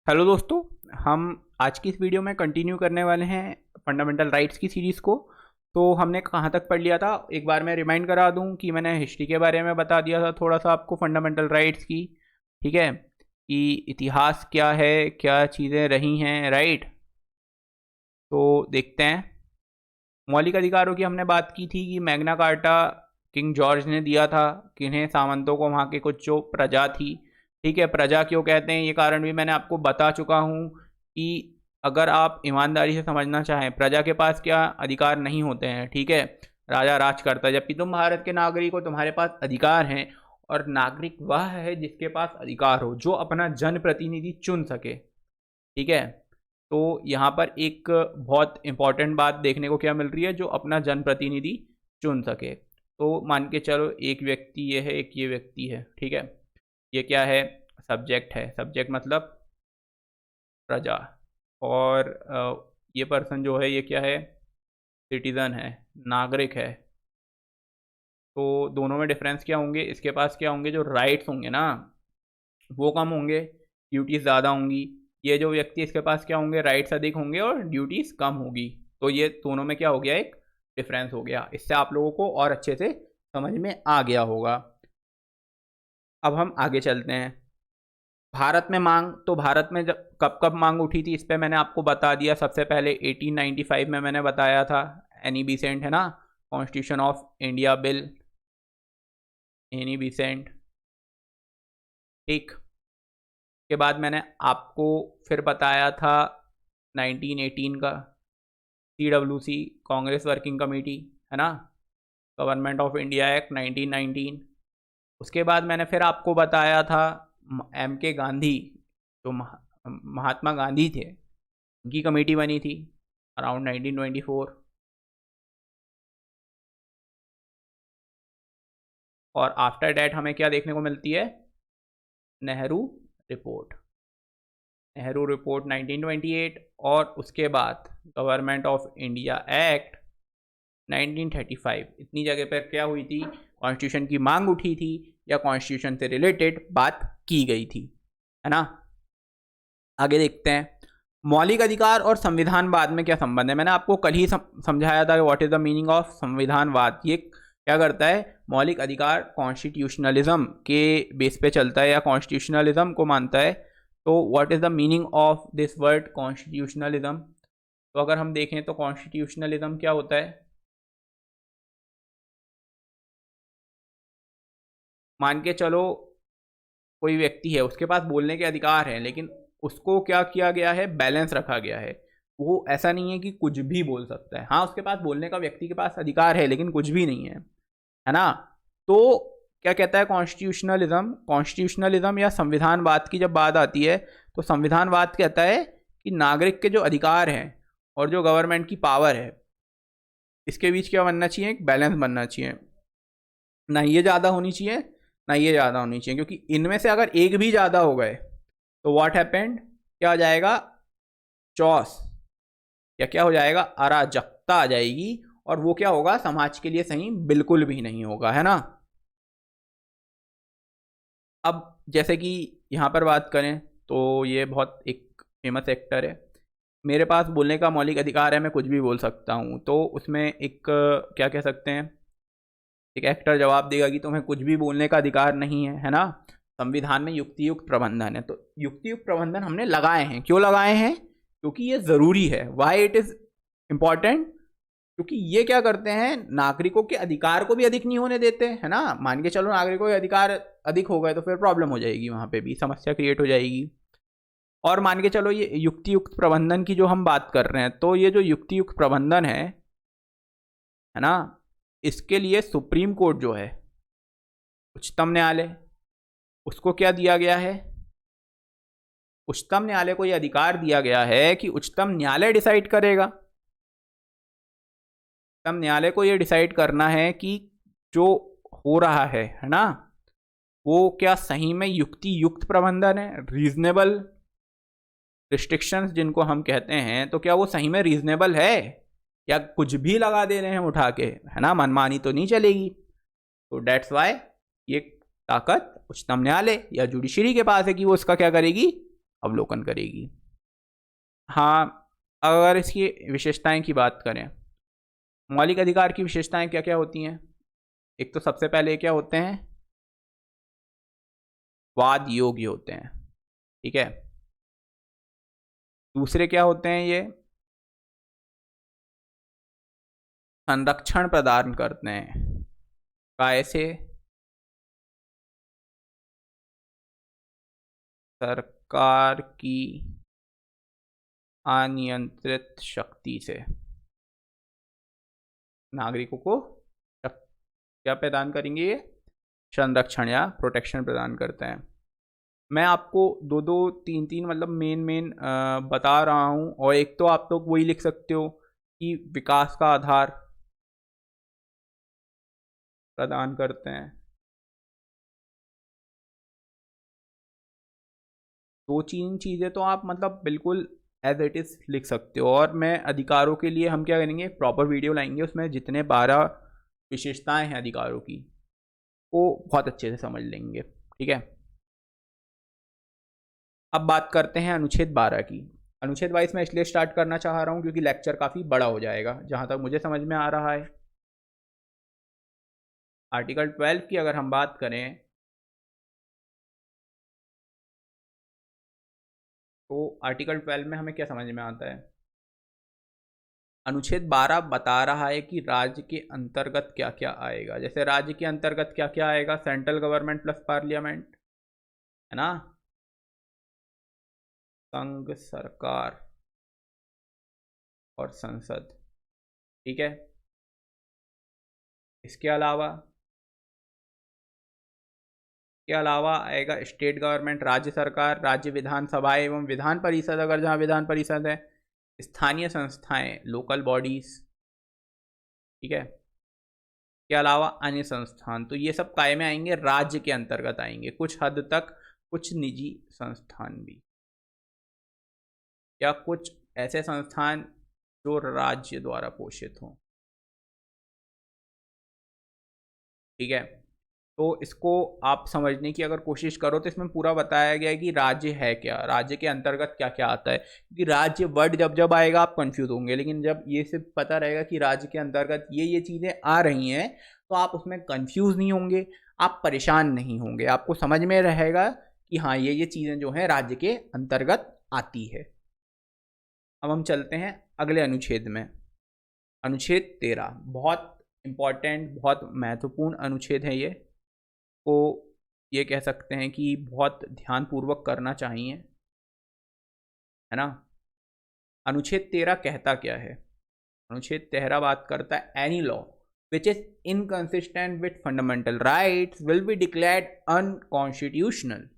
Hello दोस्तों। हम आज की इस वीडियो में कंटिन्यू करने वाले हैं फंडामेंटल राइट्स की सीरीज़ को। तो हमने कहाँ तक पढ़ लिया था, एक बार मैं रिमाइंड करा दूं कि मैंने हिस्ट्री के बारे में बता दिया था थोड़ा सा आपको फंडामेंटल राइट्स की। ठीक है कि इतिहास क्या है, क्या चीज़ें रही हैं, राइट। तो देखते हैं। मौलिक अधिकारों की हमने बात की थी कि मैग्ना कार्टा किंग जॉर्ज ने दिया था किन्हें, सामंतों को, वहाँ के कुछ जो प्रजा थी। ठीक है, प्रजा क्यों कहते हैं ये कारण भी मैंने आपको बता चुका हूँ कि अगर आप ईमानदारी से समझना चाहें, प्रजा के पास क्या अधिकार नहीं होते हैं। ठीक है, राजा राज करता है, जबकि तुम भारत के नागरिक हो, तुम्हारे पास अधिकार हैं। और नागरिक वह है जिसके पास अधिकार हो, जो अपना जनप्रतिनिधि चुन सके। ठीक है, तो यहाँ पर एक बहुत इंपॉर्टेंट बात देखने को क्या मिल रही है, जो अपना जनप्रतिनिधि चुन सके। तो मान के चलो एक व्यक्ति ये है, एक ये व्यक्ति है। ठीक है, ये क्या है, सब्जेक्ट है। सब्जेक्ट मतलब प्रजा। और ये पर्सन जो है ये क्या है, सिटीजन है, नागरिक है। तो दोनों में डिफरेंस क्या होंगे, इसके पास क्या होंगे, जो राइट्स होंगे ना वो कम होंगे, ड्यूटीज़ ज़्यादा होंगी। ये जो व्यक्ति, इसके पास क्या होंगे, राइट्स अधिक होंगे और ड्यूटीज़ कम होगी। तो ये दोनों में क्या हो गया, एक डिफरेंस हो गया। इससे आप लोगों को और अच्छे से समझ में आ गया होगा। अब हम आगे चलते हैं। भारत में मांग, तो भारत में जब कब कब मांग उठी थी, इस पर मैंने आपको बता दिया। सबसे पहले 1895 में मैंने बताया था, एनी बिसेंट है ना, constitution of India bill, any Besant. ठीक, के बाद मैंने आपको फिर बताया था 1918 का CWC, कांग्रेस वर्किंग कमेटी, है ना, गवर्नमेंट ऑफ इंडिया एक्ट 1919। उसके बाद मैंने फिर आपको बताया था MK गांधी, जो महात्मा गांधी थे, उनकी कमेटी बनी थी अराउंड 1924। और आफ्टर डैट हमें क्या देखने को मिलती है, नेहरू रिपोर्ट। नेहरू रिपोर्ट 1928। और उसके बाद गवर्नमेंट ऑफ इंडिया एक्ट 1935। इतनी जगह पर क्या हुई थी, कॉन्स्टिट्यूशन की मांग उठी थी या कॉन्स्टिट्यूशन से रिलेटेड बात की गई थी, है ना। आगे देखते हैं, मौलिक अधिकार और संविधानवाद में क्या संबंध है। मैंने आपको कल ही समझाया था what is the meaning of संविधानवाद। ये क्या करता है, मौलिक अधिकार कॉन्स्टिट्यूशनलिज्म के बेस पे चलता है या कॉन्स्टिट्यूशनलिज्म को मानता है। तो what is the meaning of this word constitutionalism. तो अगर हम देखें तो कॉन्स्टिट्यूशनलिज्म क्या होता है, मान के चलो कोई व्यक्ति है, उसके पास बोलने के अधिकार हैं, लेकिन उसको क्या किया गया है, बैलेंस रखा गया है। वो ऐसा नहीं है कि कुछ भी बोल सकता है। हाँ, उसके पास बोलने का, व्यक्ति के पास अधिकार है, लेकिन कुछ भी नहीं है ना। तो क्या कहता है कॉन्स्टिट्यूशनलिज्म, कॉन्स्टिट्यूशनलिज्म या संविधानवाद की जब बात आती है, तो संविधानवाद कहता है कि नागरिक के जो अधिकार हैं और जो गवर्नमेंट की पावर है, इसके बीच क्या बनना चाहिए, एक बैलेंस बनना चाहिए। ना ये ज़्यादा होनी चाहिए, ना ये ज़्यादा होनी चाहिए, क्योंकि इनमें से अगर एक भी ज़्यादा हो गए तो व्हाट हैपेंड, क्या आ जाएगा, चॉस, या क्या हो जाएगा, अराजकता आ जाएगी। और वो क्या होगा, समाज के लिए सही बिल्कुल भी नहीं होगा, है ना। अब जैसे कि यहाँ पर बात करें तो ये बहुत एक फेमस एक्टर है, मेरे पास बोलने का मौलिक अधिकार है, मैं कुछ भी बोल सकता हूँ। तो उसमें एक क्या कह सकते हैं, एक एक्टर जवाब देगा कि तुम्हें कुछ भी बोलने का अधिकार नहीं है ना। संविधान में युक्तियुक्त प्रबंधन है, तो युक्तियुक्त प्रबंधन हमने लगाए हैं। क्यों लगाए हैं, क्योंकि ये ज़रूरी है। वाई इट इज़ इम्पॉर्टेंट, क्योंकि ये क्या करते हैं, नागरिकों के अधिकार को भी अधिक नहीं होने देते, है ना। मान के चलो नागरिकों के अधिकार अधिक हो गए तो फिर प्रॉब्लम हो जाएगी, वहाँ पे भी समस्या क्रिएट हो जाएगी। और मान के चलो ये युक्तियुक्त प्रबंधन की जो हम बात कर रहे हैं, तो ये जो युक्तियुक्त प्रबंधन है ना, इसके लिए सुप्रीम कोर्ट जो है, उच्चतम न्यायालय, उसको क्या दिया गया है, उच्चतम न्यायालय को यह अधिकार दिया गया है कि उच्चतम न्यायालय डिसाइड करेगा। उच्चतम न्यायालय को यह डिसाइड करना है कि जो हो रहा है ना, वो क्या सही में युक्ति युक्त प्रबंधन है, रीजनेबल रिस्ट्रिक्शंस जिनको हम कहते हैं, तो क्या वो सही में रीजनेबल है या कुछ भी लगा दे रहे हैं उठा के, है ना, मनमानी तो नहीं चलेगी। तो डेट्स वाई ये ताकत उच्चतम न्यायालय या जुडिशरी के पास है कि वो उसका क्या करेगी, अवलोकन करेगी। हाँ, अगर इसकी विशेषताएं की बात करें, मौलिक अधिकार की विशेषताएं क्या क्या होती हैं? एक तो सबसे पहले क्या होते हैं, वाद योग्य होते हैं, ठीक है। दूसरे क्या होते हैं, ये संरक्षण प्रदान करते हैं, कैसे? सरकार की अनियंत्रित शक्ति से नागरिकों को क्या प्रदान करेंगे, ये संरक्षण या प्रोटेक्शन प्रदान करते हैं। मैं आपको दो दो तीन तीन मतलब मेन बता रहा हूँ, और एक तो आप लोग वही लिख सकते हो कि विकास का आधार प्रदान करते हैं। दो तीन चीज़ें तो आप मतलब बिल्कुल एज इट इज़ लिख सकते हो, और मैं अधिकारों के लिए हम क्या करेंगे, प्रॉपर वीडियो लाएंगे, उसमें जितने 12 विशेषताएं हैं अधिकारों की वो बहुत अच्छे से समझ लेंगे, ठीक है। अब बात करते हैं अनुच्छेद 12 की। अनुच्छेद 22 में इसलिए स्टार्ट करना चाह रहा हूँ क्योंकि लेक्चर काफ़ी बड़ा हो जाएगा, जहाँ तक मुझे समझ में आ रहा है। आर्टिकल 12 की अगर हम बात करें तो आर्टिकल 12 में हमें क्या समझ में आता है, अनुच्छेद 12 बता रहा है कि राज्य के अंतर्गत क्या क्या आएगा। जैसे राज्य के अंतर्गत क्या क्या आएगा, सेंट्रल गवर्नमेंट प्लस पार्लियामेंट, है ना, संघ सरकार और संसद, ठीक है। इसके अलावा आएगा स्टेट गवर्नमेंट, राज्य सरकार, राज्य विधानसभा एवं विधान परिषद, अगर जहाँ विधान परिषद है, स्थानीय संस्थाएं, लोकल बॉडीज, ठीक है। के अलावा अन्य संस्थान, तो ये सब काय में आएंगे, राज्य के अंतर्गत आएंगे, कुछ हद तक कुछ निजी संस्थान भी, या कुछ ऐसे संस्थान जो राज्य द्वारा पोषित हों, ठीक है। तो इसको आप समझने की अगर कोशिश करो तो इसमें पूरा बताया गया है कि राज्य है क्या, राज्य के अंतर्गत क्या क्या आता है, क्योंकि राज्य वर्ड जब जब आएगा आप कंफ्यूज होंगे, लेकिन जब ये सिर्फ पता रहेगा कि राज्य के अंतर्गत ये चीज़ें आ रही हैं तो आप उसमें कंफ्यूज नहीं होंगे, आप परेशान नहीं होंगे, आपको समझ में रहेगा कि हाँ ये चीज़ें जो हैं राज्य के अंतर्गत आती है। अब हम चलते हैं अगले अनुच्छेद में, अनुच्छेद 13, बहुत इंपॉर्टेंट, बहुत महत्वपूर्ण अनुच्छेद है ये, को ये कह सकते हैं कि बहुत ध्यानपूर्वक करना चाहिए, है ना। अनुच्छेद 13 कहता क्या है, अनुच्छेद 13 बात करता है any law which is inconsistent with fundamental rights will be declared unconstitutional.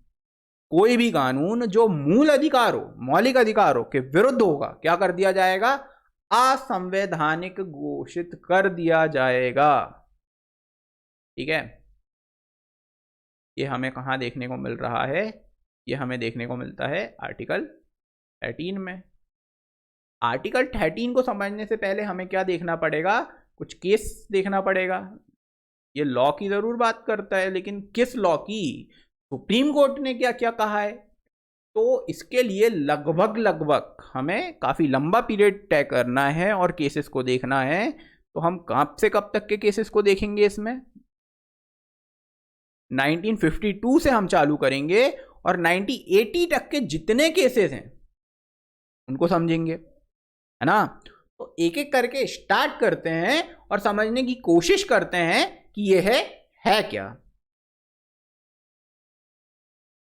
कोई भी कानून जो मूल अधिकारों, मौलिक अधिकारों के विरुद्ध होगा, क्या कर दिया जाएगा, असंवैधानिक घोषित कर दिया जाएगा, ठीक है। ये हमें कहाँ देखने को मिल रहा है, ये हमें देखने को मिलता है आर्टिकल 13 में। आर्टिकल 13 को समझने से पहले हमें क्या देखना पड़ेगा, कुछ केस देखना पड़ेगा। ये लॉ की जरूर बात करता है, लेकिन किस लॉ की, सुप्रीम कोर्ट ने क्या क्या कहा है, तो इसके लिए लगभग हमें काफ़ी लंबा पीरियड तय करना है और केसेस को देखना है। तो हम कब से कब तक के केसेस को देखेंगे, इसमें 1952 से हम चालू करेंगे और 1980 तक के जितने केसेस हैं उनको समझेंगे, है ना। तो एक एक करके स्टार्ट करते हैं और समझने की कोशिश करते हैं कि यह है क्या।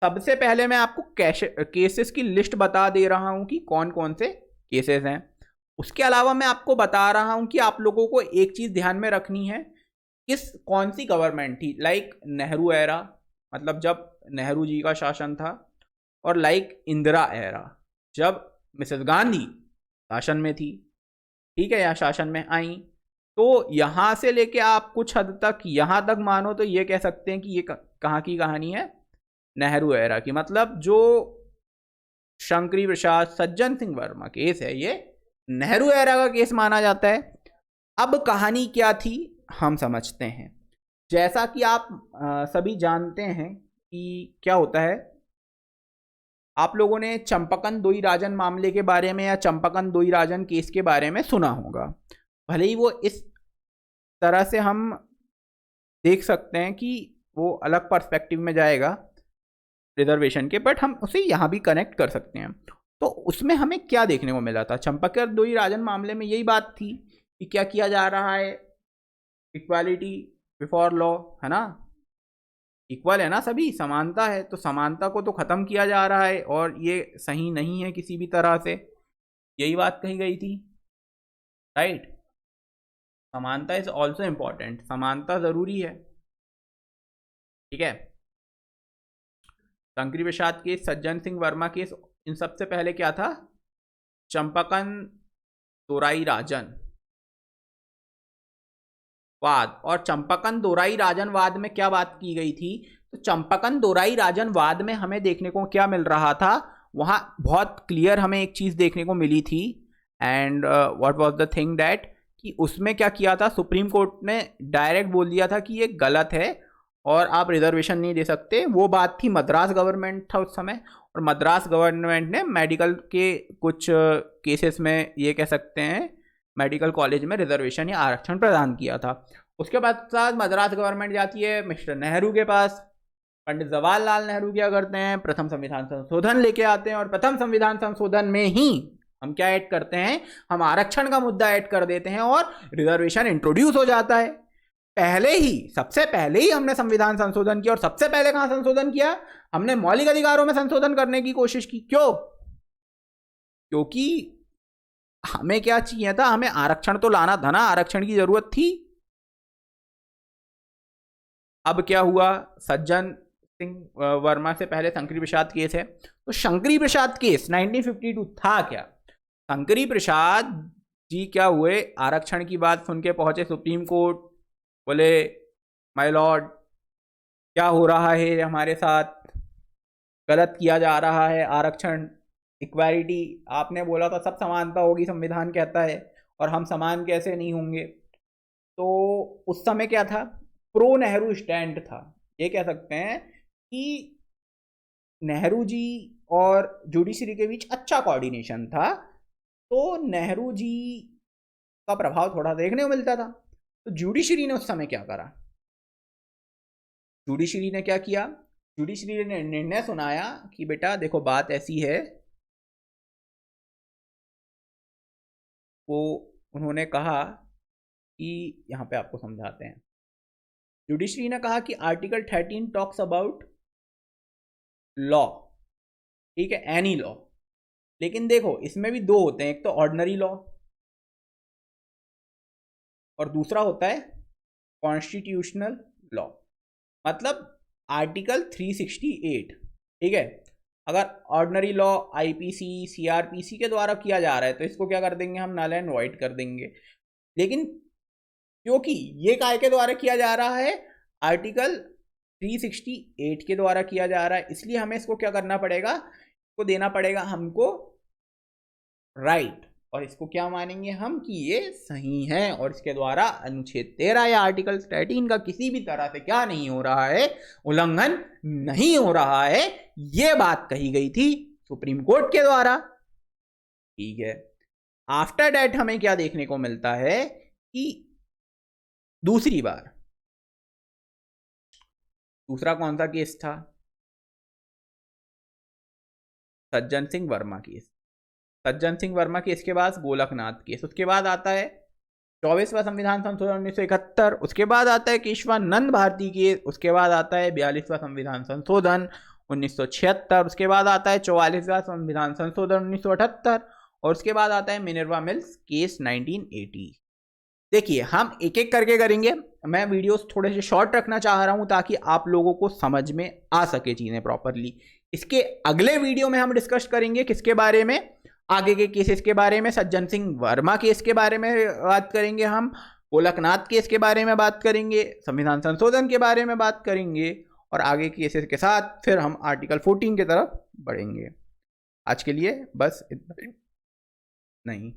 सबसे पहले मैं आपको केसेस की लिस्ट बता दे रहा हूं कि कौन कौन से केसेस हैं। उसके अलावा मैं आपको बता रहा हूं कि आप लोगों को एक चीज ध्यान में रखनी है, कौन सी गवर्नमेंट थी, लाइक नेहरू एरा, मतलब जब नेहरू जी का शासन था, और लाइक इंदिरा एरा जब मिसेस गांधी शासन में थी, ठीक है, या शासन में आई। तो यहां से लेके आप कुछ हद तक यहां तक मानो तो ये कह सकते हैं कि ये कहाँ की कहानी है, नेहरू एरा की, मतलब जो शंकरी प्रसाद सज्जन सिंह वर्मा केस है ये नेहरू एरा का केस माना जाता है। अब कहानी क्या थी हम समझते हैं। जैसा कि आप सभी जानते हैं कि क्या होता है, आप लोगों ने चंपकन दोई-राजन मामले के बारे में या चंपकन दोई-राजन केस के बारे में सुना होगा। भले ही वो इस तरह से हम देख सकते हैं कि वो अलग पर्सपेक्टिव में जाएगा रिजर्वेशन के, बट हम उसे यहाँ भी कनेक्ट कर सकते हैं। तो उसमें हमें क्या देखने को मिला था? चंपकन दोई-राजन मामले में यही बात थी कि क्या किया जा रहा है, इक्वालिटी बिफोर लॉ, है ना, इक्वल है ना, सभी समानता है, तो समानता को तो ख़त्म किया जा रहा है और ये सही नहीं है किसी भी तरह से, यही बात कही गई थी, राइट। समानता इज ऑल्सो इम्पॉर्टेंट, समानता ज़रूरी है, ठीक है। शंकरी प्रसाद केस, सज्जन सिंह वर्मा केस, इन सबसे पहले क्या था? चंपकन दोराई-राजन वाद। और चंपकन दोराई-राजन वाद में क्या बात की गई थी? तो चंपकन दोराई-राजन वाद में हमें देखने को क्या मिल रहा था? वहाँ बहुत क्लियर हमें एक चीज़ देखने को मिली थी, and what was the thing that, कि उसमें क्या किया था, सुप्रीम कोर्ट ने डायरेक्ट बोल दिया था कि ये गलत है और आप रिजर्वेशन नहीं दे सकते। वो बात थी, मद्रास गवर्नमेंट था उस समय, और मद्रास गवर्नमेंट ने मेडिकल के कुछ केसेस में, ये कह सकते हैं मेडिकल कॉलेज में रिजर्वेशन या आरक्षण प्रदान किया था। उसके बाद साथ मद्रास गवर्नमेंट जाती है मिस्टर नेहरू के पास, पंडित जवाहरलाल नेहरू क्या करते हैं, प्रथम संविधान संशोधन लेके आते हैं, और प्रथम संविधान संशोधन में ही हम क्या ऐड करते हैं, हम आरक्षण का मुद्दा ऐड कर देते हैं और रिजर्वेशन इंट्रोड्यूस हो जाता है। पहले ही, सबसे पहले ही हमने संविधान संशोधन किया, और सबसे पहले कहाँ संशोधन किया? हमने मौलिक अधिकारों में संशोधन करने की कोशिश की। क्यों? क्योंकि हमें क्या चाहिए था, हमें आरक्षण तो लाना था ना, आरक्षण की जरूरत थी। अब क्या हुआ, सज्जन सिंह वर्मा से पहले शंकरी प्रसाद केस है, तो शंकरी प्रसाद केस 1952 था क्या? शंकरी प्रसाद जी क्या हुए, आरक्षण की बात सुन के पहुंचे सुप्रीम कोर्ट, बोले माय लॉर्ड क्या हो रहा है हमारे साथ, गलत किया जा रहा है, आरक्षण, इक्वालिटी, आपने बोला था सब समानता होगी, संविधान कहता है, और हम समान कैसे नहीं होंगे? तो उस समय क्या था, प्रो नेहरू स्टैंड था, ये कह सकते हैं कि नेहरू जी और जुडिशरी के बीच अच्छा कोऑर्डिनेशन था, तो नेहरू जी का प्रभाव थोड़ा देखने को मिलता था। तो जुडिशरी ने उस समय क्या करा, जुडिशरी ने क्या किया, जुडिशरी ने निर्णय सुनाया कि बेटा देखो बात ऐसी है, वो उन्होंने कहा कि यहाँ पे आपको समझाते हैं। जुडिशरी ने कहा कि आर्टिकल 13 टॉक्स अबाउट लॉ, ठीक है, एनी लॉ, लेकिन देखो इसमें भी दो होते हैं, एक तो ऑर्डिनरी लॉ और दूसरा होता है कॉन्स्टिट्यूशनल लॉ। मतलब आर्टिकल 368, ठीक है, अगर ऑर्डिनरी लॉ आईपीसी सीआरपीसी के द्वारा किया जा रहा है तो इसको क्या कर देंगे हम, नल एंड वॉइड कर देंगे। लेकिन क्योंकि ये काय के द्वारा किया जा रहा है, आर्टिकल 368 के द्वारा किया जा रहा है, इसलिए हमें इसको क्या करना पड़ेगा, इसको देना पड़ेगा हमको राइट, और इसको क्या मानेंगे हम कि ये सही है, और इसके द्वारा अनुच्छेद 13 या आर्टिकल 13 का किसी भी तरह से क्या नहीं हो रहा है, उल्लंघन नहीं हो रहा है, ये बात कही गई थी सुप्रीम कोर्ट के द्वारा, ठीक है। आफ्टर दैट हमें क्या देखने को मिलता है कि दूसरी बार, दूसरा कौन सा केस था, सज्जन सिंह वर्मा केस। सज्जन सिंह वर्मा केस के बाद गोलकनाथ केस, उसके बाद आता है 24वां संविधान संशोधन 1971, उसके बाद आता है केशवानंद भारती केस, उसके बाद आता है 42वां संविधान संशोधन 1976, उसके बाद आता है 44वां संविधान संशोधन 1978, और उसके बाद आता है मिनर्वा मिल्स केस 1980। देखिए हम एक एक करके करेंगे, मैं वीडियोस थोड़े से शॉर्ट रखना चाह रहा हूं ताकि आप लोगों को समझ में आ सके चीजें प्रॉपरली। इसके अगले वीडियो में हम डिस्कस करेंगे किसके बारे में, आगे के केसेस के बारे में, सज्जन सिंह वर्मा केस के बारे में बात करेंगे, हम गोलकनाथ केस के बारे में बात करेंगे, संविधान संशोधन के बारे में बात करेंगे, और आगे केसेस के साथ फिर हम आर्टिकल 14 की तरफ बढ़ेंगे। आज के लिए बस इतना नहीं।